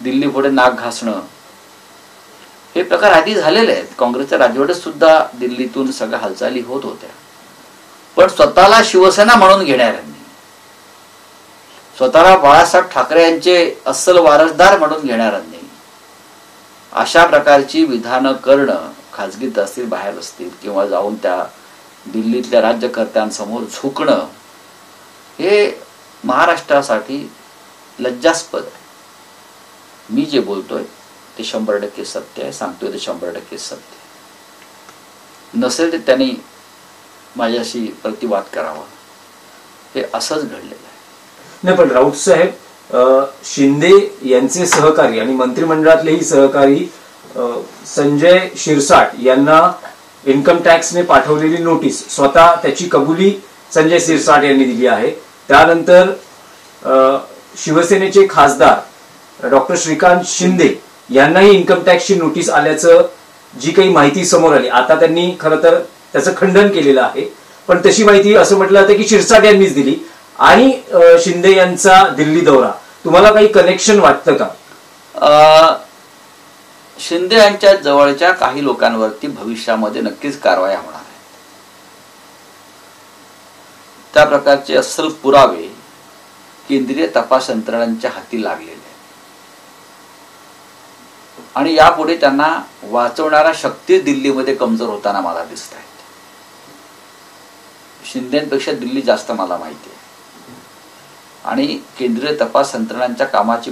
दिल्ली पुढे नाक घासणं, हे प्रकार आधी झालेले आहेत. काँग्रेसच्या राजवटीत सुद्धा दिल्लीतून सगळ्या हालचाली होत होत्या. पण स्वतःला शिवसेना म्हणून घेणाऱ्यांनी, स्वतःला बाळासाहेब ठाकरे यांचे अस्सल वारसदार म्हणून घेणाऱ्यांनी अशा प्रकारची विधानं करणं, खाजगीत असतील बाहेर असतील किंवा जाऊन त्या दिल्लीतल्या राज्यकर्त्यांसमोर झुकणं, हे महाराष्ट्रासाठी लज्जास्पद आहे. मी जे बोलतोय ते 100% सत्य आहे, सांगतोय ते 100% सत्य आहे. नसेल तर त्यांनी माझ्याशी प्रतिवाद करावा. हे असंच घडलेलं आहे. नाही, पण राऊत साहेब, शिंदे यांचे सहकारी आणि मंत्रिमंडळातलेही सहकारी संजय शिरसाट यांना इन्कम टॅक्सने पाठवलेली नोटीस, स्वतः त्याची कबुली संजय शिरसाट यांनी दिली आहे. त्यानंतर शिवसेनेचे खासदार डॉक्टर श्रीकांत शिंदे यांनाही इन्कम टॅक्सची नोटीस आल्याचं जी काही माहिती समोर आली, आता त्यांनी खरं तर त्याचं खंडन केलेलं आहे, पण तशी माहिती असं म्हटलं जातं की शिरसाट यांनीच दिली. आणि शिंदे यांचा दिल्ली दौरा, तुम्हाला काही कनेक्शन वाटतं का? शिंदे यांच्या जवळच्या काही लोकांवरती भविष्यामध्ये नक्कीच कारवाया होणार आहेत. त्या प्रकारचे अस्सल पुरावे केंद्रीय तपास यंत्रणांच्या हाती लागलेले आहेत आणि यापुढे त्यांना वाचवणाऱ्या शक्ती दिल्लीमध्ये कमजोर होताना मला दिसत आहेत. शिंदेपेक्षा दिल्ली जास्त मला माहिती आहे आणि केंद्रीय तपास यंत्रणांच्या कामाची